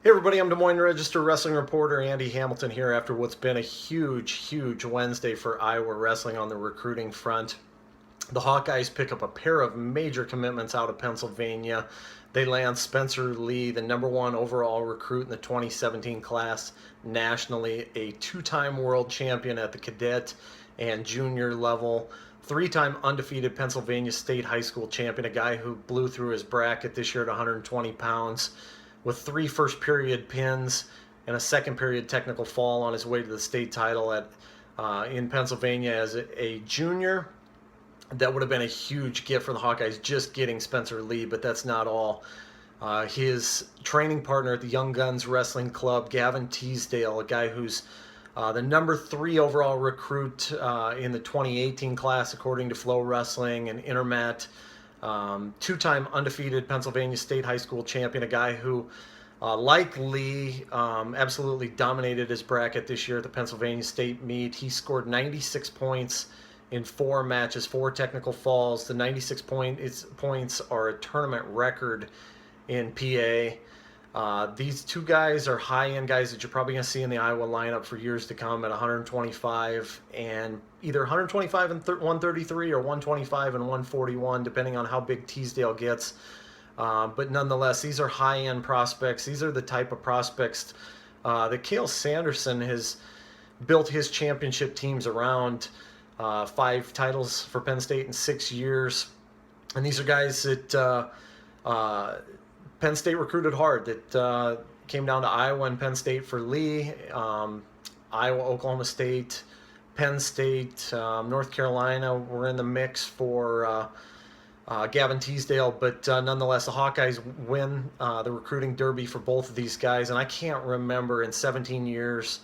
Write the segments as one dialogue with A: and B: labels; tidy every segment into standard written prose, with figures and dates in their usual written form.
A: Hey everybody, I'm Des Moines Register Wrestling reporter Andy Hamilton here after what's been a huge Wednesday for Iowa wrestling on the recruiting front. The Hawkeyes pick up a pair of major commitments out of Pennsylvania. They land Spencer Lee, the number one overall recruit in the 2017 class nationally, a two-time world champion at the cadet and junior level, three-time undefeated Pennsylvania State high school champion, a guy who blew through his bracket this year at 120 pounds with three first period pins and a second period technical fall on his way to the state title in Pennsylvania as a junior. That would have been a huge gift for the Hawkeyes, just getting Spencer Lee, but that's not all. His training partner at the Young Guns Wrestling Club, Gavin Teasdale, a guy who's the number 3 overall recruit in the 2018 class, according to Flow Wrestling and Intermat. Two-time undefeated Pennsylvania State high school champion, a guy who, like Lee, absolutely dominated his bracket this year at the Pennsylvania State meet. He scored 96 points in 4 matches, 4 technical falls. The 96 points are a tournament record in PA. These two guys are high-end guys that you're probably going to see in the Iowa lineup for years to come at 125 and either 125 and 133 or 125 and 141, depending on how big Teasdale gets. But nonetheless, these are high-end prospects. These are the type of prospects that Cale Sanderson has built his championship teams around. 5 titles for Penn State in 6 years. And these are guys that Penn State recruited hard, that came down to Iowa and Penn State for Lee, Iowa, Oklahoma State, Penn State, North Carolina were in the mix for Gavin Teasdale, but nonetheless, the Hawkeyes win the recruiting derby for both of these guys. And I can't remember in 17 years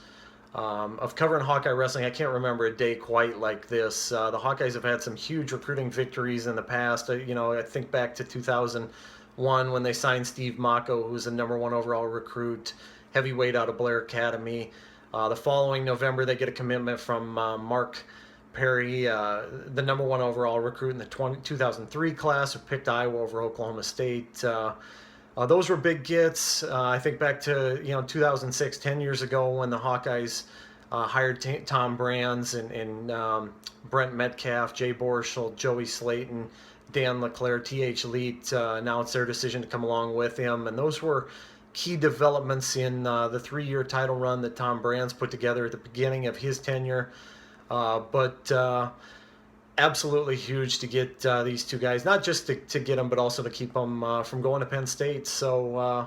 A: of covering Hawkeye wrestling, I can't remember a day quite like this. The Hawkeyes have had some huge recruiting victories in the past. I think back to 2001 when they signed Steve Mocco, who was the number 1 overall recruit, heavyweight out of Blair Academy. The following November, they get a commitment from Mark Perry, the number 1 overall recruit in the 2003 class, who picked Iowa over Oklahoma State. Those were big gets. I think back to 2006, 10 years ago, when the Hawkeyes hired Tom Brands and Brent Metcalf, Jay Borschel, Joey Slayton, Dan LeClaire, T.H. Leet announced their decision to come along with him. And those were key developments in the 3-year title run that Tom Brands put together at the beginning of his tenure. But absolutely huge to get these two guys, not just to get them, but also to keep them from going to Penn State. So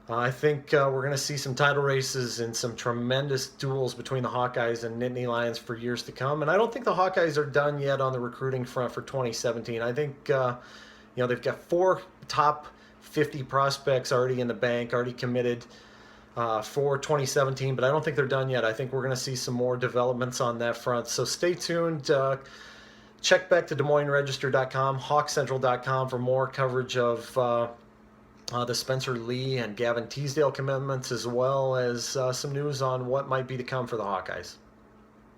A: I think we're going to see some title races and some tremendous duels between the Hawkeyes and Nittany Lions for years to come. And I don't think the Hawkeyes are done yet on the recruiting front for 2017. I think they've got 4 top 50 prospects already in the bank, already committed for 2017, but I don't think they're done yet. I think we're going to see some more developments on that front. So stay tuned. Check back to DesMoinesRegister.com, HawkCentral.com for more coverage of the Spencer Lee and Gavin Teasdale commitments, as well as some news on what might be to come for the Hawkeyes.